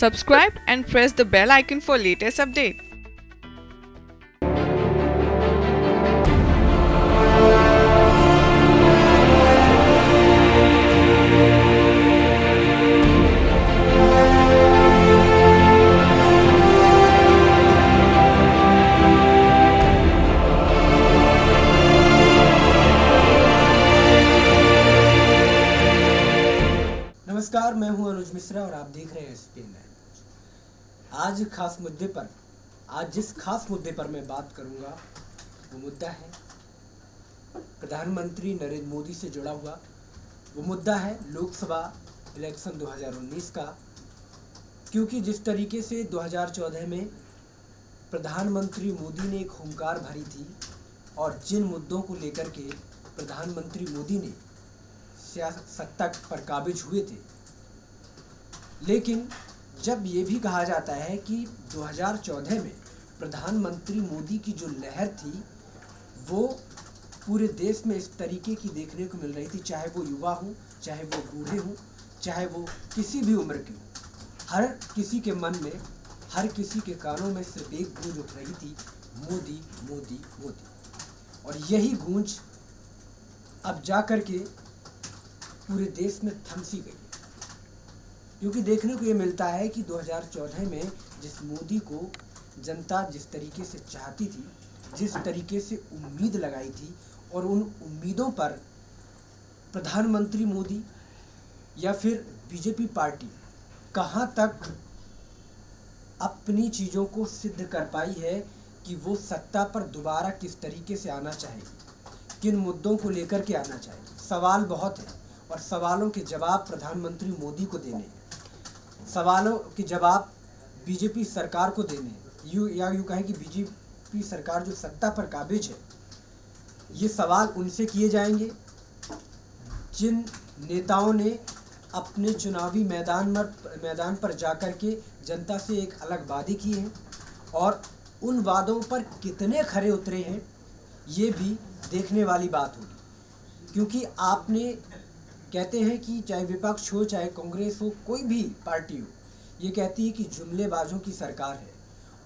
Subscribe and press the bell icon for latest update. नमस्कार, मैं हूं अनुज मिश्रा और आप देख रहे हैं SPN 9। आज जिस खास मुद्दे पर मैं बात करूंगा वो मुद्दा है प्रधानमंत्री नरेंद्र मोदी से जुड़ा हुआ। वो मुद्दा है लोकसभा इलेक्शन 2019 का, क्योंकि जिस तरीके से 2014 में प्रधानमंत्री मोदी ने एक हुंकार भरी थी और जिन मुद्दों को लेकर के प्रधानमंत्री मोदी ने सत्ता पर काबिज हुए थे, लेकिन जब ये भी कहा जाता है कि 2014 में प्रधानमंत्री मोदी की जो लहर थी वो पूरे देश में इस तरीके की देखने को मिल रही थी, चाहे वो युवा हो, चाहे वो बूढ़े हों, चाहे वो किसी भी उम्र के हों, हर किसी के मन में, हर किसी के कानों में सिर्फ एक गूंज उठ रही थी, मोदी मोदी मोदी। और यही गूंज अब जा कर के पूरे देश में थम सी गई है, क्योंकि देखने को ये मिलता है कि 2014 में जिस मोदी को जनता जिस तरीके से चाहती थी, जिस तरीके से उम्मीद लगाई थी, और उन उम्मीदों पर प्रधानमंत्री मोदी या फिर बीजेपी पार्टी कहाँ तक अपनी चीज़ों को सिद्ध कर पाई है कि वो सत्ता पर दोबारा किस तरीके से आना चाहेगी, किन मुद्दों को लेकर के आना चाहेगी। सवाल बहुत है और सवालों के जवाब प्रधानमंत्री मोदी को देने हैं, सवालों के जवाब बीजेपी सरकार को देने हैं। यूँ कहें कि बीजेपी सरकार जो सत्ता पर काबिज है, ये सवाल उनसे किए जाएंगे जिन नेताओं ने अपने चुनावी मैदान पर जाकर के जनता से एक अलग वादे किए हैं और उन वादों पर कितने खरे उतरे हैं, ये भी देखने वाली बात होगी। क्योंकि आपने कहते हैं कि चाहे विपक्ष हो, चाहे कांग्रेस हो, कोई भी पार्टी हो, ये कहती है कि जुमलेबाजों की सरकार है,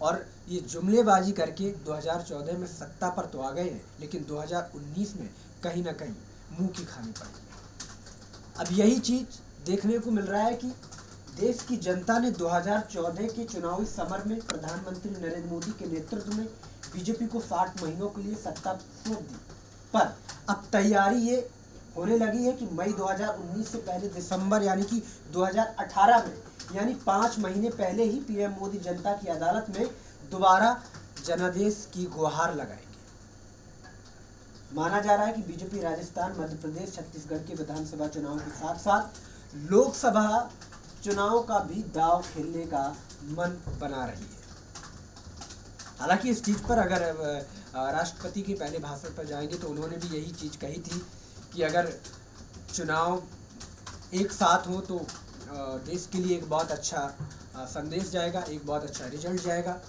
और ये जुमलेबाजी करके 2014 में सत्ता पर तो आ गए हैं, लेकिन 2019 में कहीं ना कहीं मुंह की खानी पड़ी। अब यही चीज़ देखने को मिल रहा है कि देश की जनता ने 2014 के चुनावी समर में प्रधानमंत्री नरेंद्र मोदी के नेतृत्व में बीजेपी को 60 महीनों के लिए सत्ता सौंप दी, पर अब तैयारी ये होने लगी है कि मई 2019 से पहले दिसंबर यानी कि 2018 में, यानी 5 महीने पहले ही पीएम मोदी जनता की अदालत में दोबारा जनादेश की गुहार लगाएंगे। माना जा रहा है कि बीजेपी राजस्थान, मध्य प्रदेश, छत्तीसगढ़ के विधानसभा चुनाव के साथ साथ लोकसभा चुनाव का भी दांव खेलने का मन बना रही है। हालांकि इस चीज़ पर अगर राष्ट्रपति के पहले भाषण पर जाएंगे तो उन्होंने भी यही चीज़ कही थी कि अगर चुनाव एक साथ हो तो देश के लिए एक बहुत अच्छा संदेश जाएगा, एक बहुत अच्छा रिजल्ट जाएगा।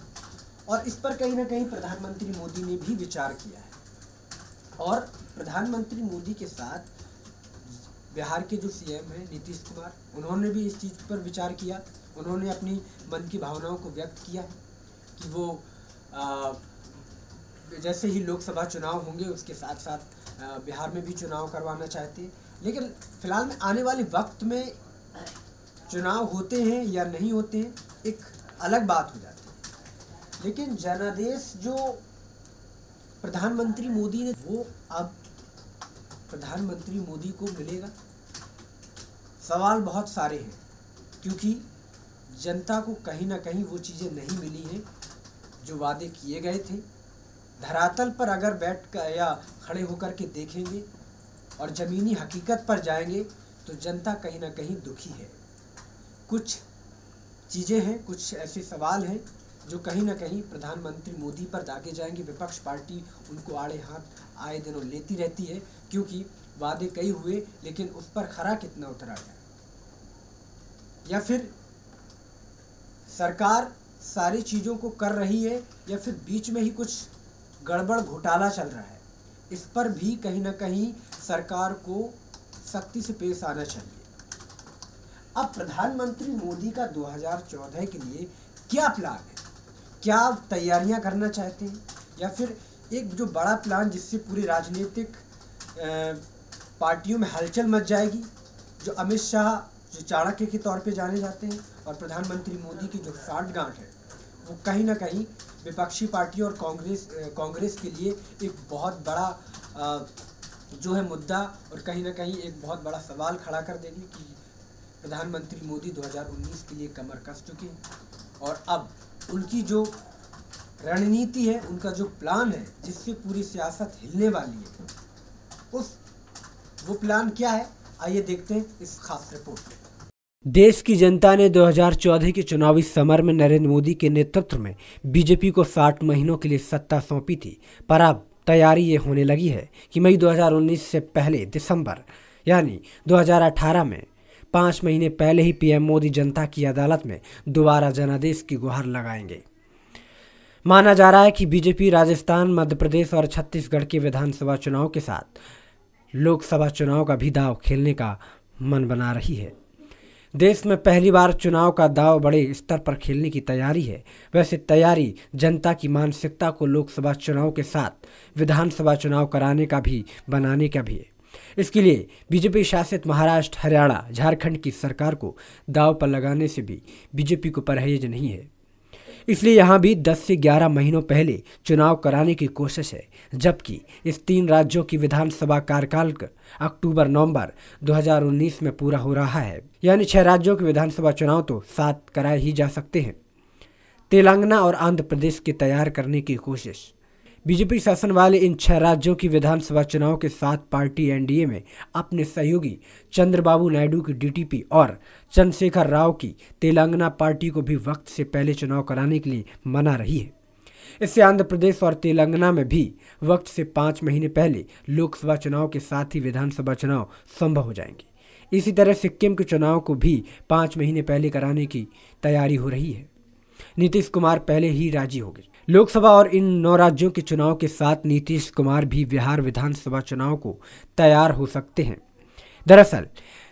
और इस पर कहीं ना कहीं प्रधानमंत्री मोदी ने भी विचार किया है, और प्रधानमंत्री मोदी के साथ बिहार के जो CM हैं नीतीश कुमार, उन्होंने भी इस चीज़ पर विचार किया। उन्होंने अपनी मन की भावनाओं को व्यक्त किया है कि वो जैसे ही लोकसभा चुनाव होंगे उसके साथ साथ बिहार में भी चुनाव करवाना चाहते हैं। लेकिन फिलहाल में आने वाले वक्त में चुनाव होते हैं या नहीं होते हैं एक अलग बात हो जाती है, लेकिन जनादेश जो प्रधानमंत्री मोदी ने, वो अब प्रधानमंत्री मोदी को मिलेगा। सवाल बहुत सारे हैं, क्योंकि जनता को कहीं ना कहीं वो चीज़ें नहीं मिली हैं जो वादे किए गए थे। धरातल पर अगर बैठ कर या खड़े होकर के देखेंगे और ज़मीनी हकीकत पर जाएंगे तो जनता कहीं ना कहीं दुखी है। कुछ चीज़ें हैं, कुछ ऐसे सवाल हैं जो कहीं ना कहीं प्रधानमंत्री मोदी पर दागे जाएंगे। विपक्ष पार्टी उनको आड़े हाथ आए दिनों लेती रहती है, क्योंकि वादे कई हुए लेकिन उस पर खरा कितना उतरा गया, या फिर सरकार सारी चीज़ों को कर रही है या फिर बीच में ही कुछ गड़बड़ घोटाला चल रहा है। इस पर भी कहीं ना कहीं सरकार को सख्ती से पेश आना चाहिए। अब प्रधानमंत्री मोदी का 2014 के लिए क्या प्लान है, क्या आप तैयारियां करना चाहते हैं, या फिर एक जो बड़ा प्लान जिससे पूरी राजनीतिक पार्टियों में हलचल मच जाएगी, जो अमित शाह जो चाणक्य के तौर पे जाने जाते हैं और प्रधानमंत्री मोदी की जो साठगांठ है वो कहीं ना कहीं विपक्षी पार्टियों और कांग्रेस के लिए एक बहुत बड़ा जो है मुद्दा और कहीं ना कहीं एक बहुत बड़ा सवाल खड़ा कर देगी कि प्रधानमंत्री मोदी 2019 के लिए कमर कस चुके हैं और अब उनकी जो रणनीति है, उनका जो प्लान है जिससे पूरी सियासत हिलने वाली है, वो प्लान क्या है, आइए देखते हैं इस खास रिपोर्ट में। देश की जनता ने 2014 के चुनावी समर में नरेंद्र मोदी के नेतृत्व में बीजेपी को 60 महीनों के लिए सत्ता सौंपी थी, पर अब तैयारी ये होने लगी है कि मई 2019 से पहले दिसंबर यानी 2018 में 5 महीने पहले ही पीएम मोदी जनता की अदालत में दोबारा जनादेश की गुहार लगाएंगे। माना जा रहा है कि बीजेपी राजस्थान, मध्य प्रदेश और छत्तीसगढ़ के विधानसभा चुनाव के साथ लोकसभा चुनाव का भी दांव खेलने का मन बना रही है। देश में पहली बार चुनाव का दांव बड़े स्तर पर खेलने की तैयारी है। वैसे तैयारी जनता की मानसिकता को लोकसभा चुनाव के साथ विधानसभा चुनाव कराने का भी बनाने का भी है। इसके लिए बीजेपी शासित महाराष्ट्र, हरियाणा, झारखंड की सरकार को दांव पर लगाने से भी बीजेपी को परहेज नहीं है। इसलिए यहाँ भी 10 से 11 महीनों पहले चुनाव कराने की कोशिश है, जबकि इस 3 राज्यों की विधानसभा कार्यकाल अक्टूबर-नवंबर 2019 में पूरा हो रहा है, यानी 6 राज्यों के विधानसभा चुनाव तो 7 कराए ही जा सकते हैं। तेलंगाना और आंध्र प्रदेश के तैयार करने की कोशिश। बीजेपी शासन वाले इन 6 राज्यों की विधानसभा चुनाव के साथ पार्टी एनडीए में अपने सहयोगी चंद्रबाबू नायडू की डीटीपी और चंद्रशेखर राव की तेलंगाना पार्टी को भी वक्त से पहले चुनाव कराने के लिए मना रही है। इससे आंध्र प्रदेश और तेलंगाना में भी वक्त से 5 महीने पहले लोकसभा चुनाव के साथ ही विधानसभा चुनाव संभव हो जाएंगे। इसी तरह सिक्किम के चुनाव को भी 5 महीने पहले कराने की तैयारी हो रही है। नीतीश कुमार पहले ही राजी हो गए। लोकसभा और इन 9 राज्यों के चुनाव के साथ नीतीश कुमार भी बिहार विधानसभा चुनाव को तैयार हो सकते हैं। दरअसल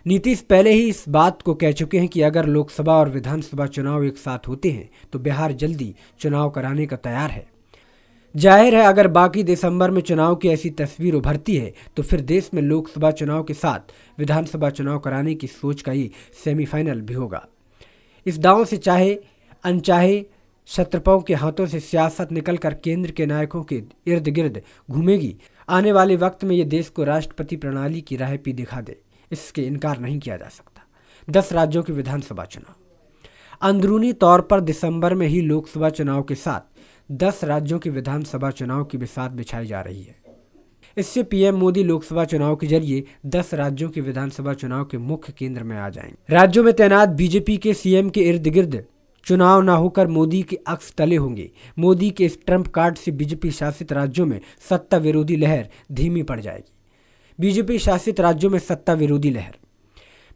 नीतीश पहले ही इस बात को कह चुके हैं कि अगर लोकसभा और विधानसभा चुनाव एक साथ होते हैं तो बिहार जल्दी चुनाव कराने का तैयार है। जाहिर है अगर बाकी दिसंबर में चुनाव की ऐसी तस्वीर उभरती है तो फिर देश में लोकसभा चुनाव के साथ विधानसभा चुनाव कराने की सोच का ही सेमीफाइनल भी होगा। इस दांव से चाहे अनचाहे क्षत्रपों के हाथों से सियासत निकलकर केंद्र के नायकों के इर्द गिर्द घूमेगी। आने वाले वक्त में ये देश को राष्ट्रपति प्रणाली की राह भी दिखा दे, इसके इनकार नहीं किया जा सकता। 10 राज्यों के विधानसभा चुनाव। अंदरूनी तौर पर दिसंबर में ही लोकसभा चुनाव के साथ 10 राज्यों के विधानसभा चुनाव की बिसात बिछाई जा रही है। इससे पीएम मोदी लोकसभा चुनाव के जरिए 10 राज्यों के विधानसभा चुनाव के मुख्य केंद्र में आ जाएंगे। राज्यों में तैनात बीजेपी के सीएम के इर्द गिर्द चुनाव न होकर मोदी के अक्स तले होंगे। मोदी के इस ट्रम्प कार्ड से बीजेपी शासित राज्यों में सत्ता विरोधी लहर धीमी पड़ जाएगी। बीजेपी शासित राज्यों में सत्ता विरोधी लहर।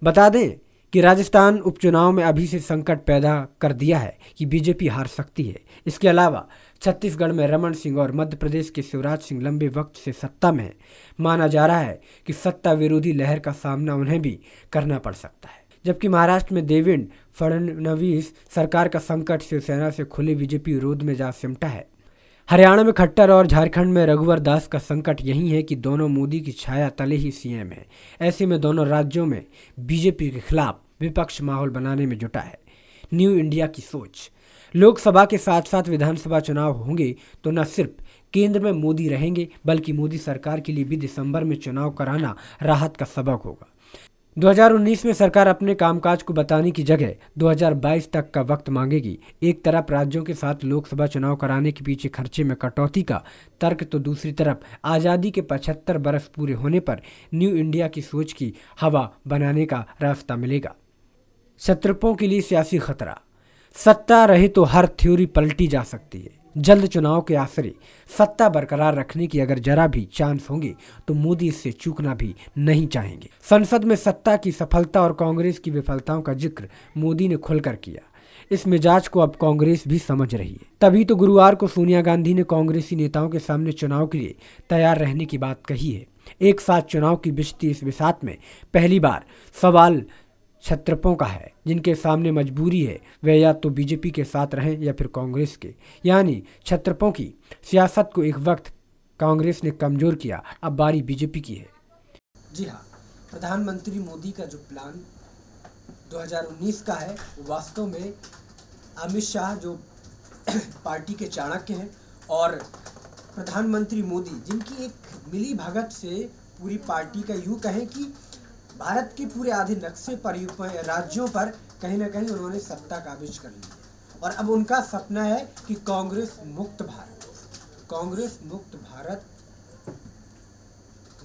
बता दें कि राजस्थान उपचुनाव में अभी से संकट पैदा कर दिया है कि बीजेपी हार सकती है। इसके अलावा छत्तीसगढ़ में रमन सिंह और मध्य प्रदेश के शिवराज सिंह लंबे वक्त से सत्ता में है। माना जा रहा है कि सत्ता विरोधी लहर का सामना उन्हें भी करना पड़ सकता है। जबकि महाराष्ट्र में देवेंद्र फडणवीस सरकार का संकट शिवसेना से खुले बीजेपी विरोध में जा सिमटा है। हरियाणा में खट्टर और झारखंड में रघुवर दास का संकट यही है कि दोनों मोदी की छाया तले ही सीएम है। ऐसे में दोनों राज्यों में बीजेपी के खिलाफ विपक्ष माहौल बनाने में जुटा है। न्यू इंडिया की सोच। लोकसभा के साथ साथ विधानसभा चुनाव होंगे तो न सिर्फ केंद्र में मोदी रहेंगे बल्कि मोदी सरकार के लिए भी दिसंबर में चुनाव कराना राहत का सबक होगा। 2019 में सरकार अपने कामकाज को बताने की जगह 2022 तक का वक्त मांगेगी। एक तरफ राज्यों के साथ लोकसभा चुनाव कराने के पीछे खर्चे में कटौती का तर्क तो दूसरी तरफ आज़ादी के 75 बरस पूरे होने पर न्यू इंडिया की सोच की हवा बनाने का रास्ता मिलेगा। क्षत्रपों के लिए सियासी खतरा। सत्ता रहे तो हर थ्योरी पलटी जा सकती है। जल्द चुनाव के आसरे सत्ता बरकरार रखने की अगर जरा भी चांस होंगे तो मोदी इससे चूकना भी नहीं चाहेंगे। संसद में सत्ता की सफलता और कांग्रेस की विफलताओं का जिक्र मोदी ने खुलकर किया। इस मिजाज को अब कांग्रेस भी समझ रही है। तभी तो गुरुवार को सोनिया गांधी ने कांग्रेसी नेताओं के सामने चुनाव के लिए तैयार रहने की बात कही है। एक साथ चुनाव की बिछती इस बिसात में पहली बार सवाल क्षत्रपों का है, जिनके सामने मजबूरी है वे या तो बीजेपी के साथ रहें या फिर कांग्रेस के। यानी क्षत्रपों की सियासत को एक वक्त कांग्रेस ने कमज़ोर किया, अब बारी बीजेपी की है। जी हाँ, प्रधानमंत्री मोदी का जो प्लान 2019 का है वो वास्तव में अमित शाह जो पार्टी के चाणक्य हैं और प्रधानमंत्री मोदी जिनकी एक मिली भगत से पूरी पार्टी का यूँ कहें कि भारत के पूरे आधे नक्शे पर राज्यों पर कहीं ना कहीं उन्होंने सत्ता काबिज कर ली है और अब उनका सपना है कि कांग्रेस मुक्त भारत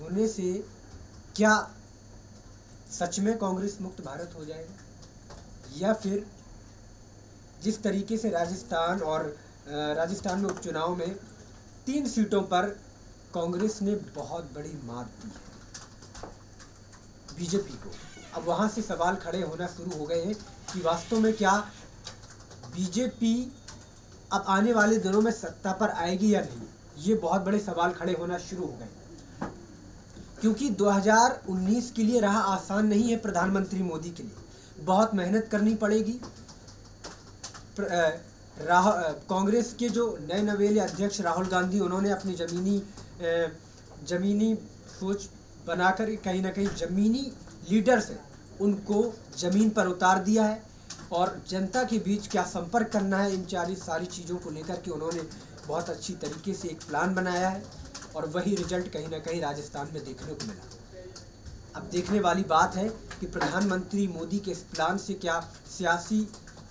होने से क्या सच में कांग्रेस मुक्त भारत हो जाएगा या फिर जिस तरीके से राजस्थान में उपचुनाव में 3 सीटों पर कांग्रेस ने बहुत बड़ी मात दी है बीजेपी को। अब वहाँ से सवाल खड़े होना शुरू हो गए हैं कि वास्तव में क्या बीजेपी अब आने वाले दिनों में सत्ता पर आएगी या नहीं, ये बहुत बड़े सवाल खड़े होना शुरू हो गए क्योंकि 2019 के लिए राह आसान नहीं है। प्रधानमंत्री मोदी के लिए बहुत मेहनत करनी पड़ेगी। कांग्रेस के जो नए नवेले अध्यक्ष राहुल गांधी, उन्होंने अपनी ज़मीनी सोच बनाकर कहीं ना कहीं ज़मीनी लीडर से उनको ज़मीन पर उतार दिया है और जनता के बीच क्या संपर्क करना है, इन सारी चीज़ों को लेकर के उन्होंने बहुत अच्छी तरीके से एक प्लान बनाया है और वही रिजल्ट कहीं ना कहीं राजस्थान में देखने को मिला। अब देखने वाली बात है कि प्रधानमंत्री मोदी के इस प्लान से क्या सियासी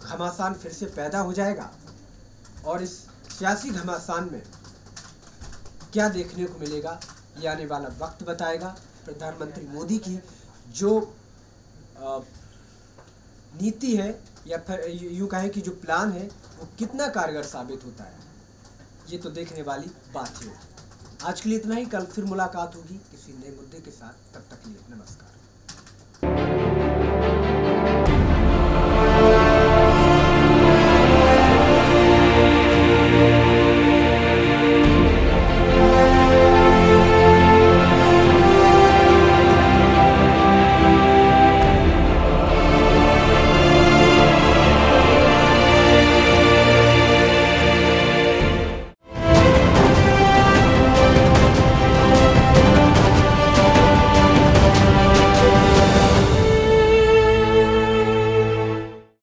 घमासान फिर से पैदा हो जाएगा और इस सियासी घमासान में क्या देखने को मिलेगा, ये आने वाला वक्त बताएगा। प्रधानमंत्री मोदी की जो नीति है या फिर यूँ कहें कि जो प्लान है वो कितना कारगर साबित होता है, ये तो देखने वाली बात है। आज के लिए इतना ही, कल फिर मुलाकात होगी किसी नए मुद्दे के साथ। तब तक के लिए नमस्कार।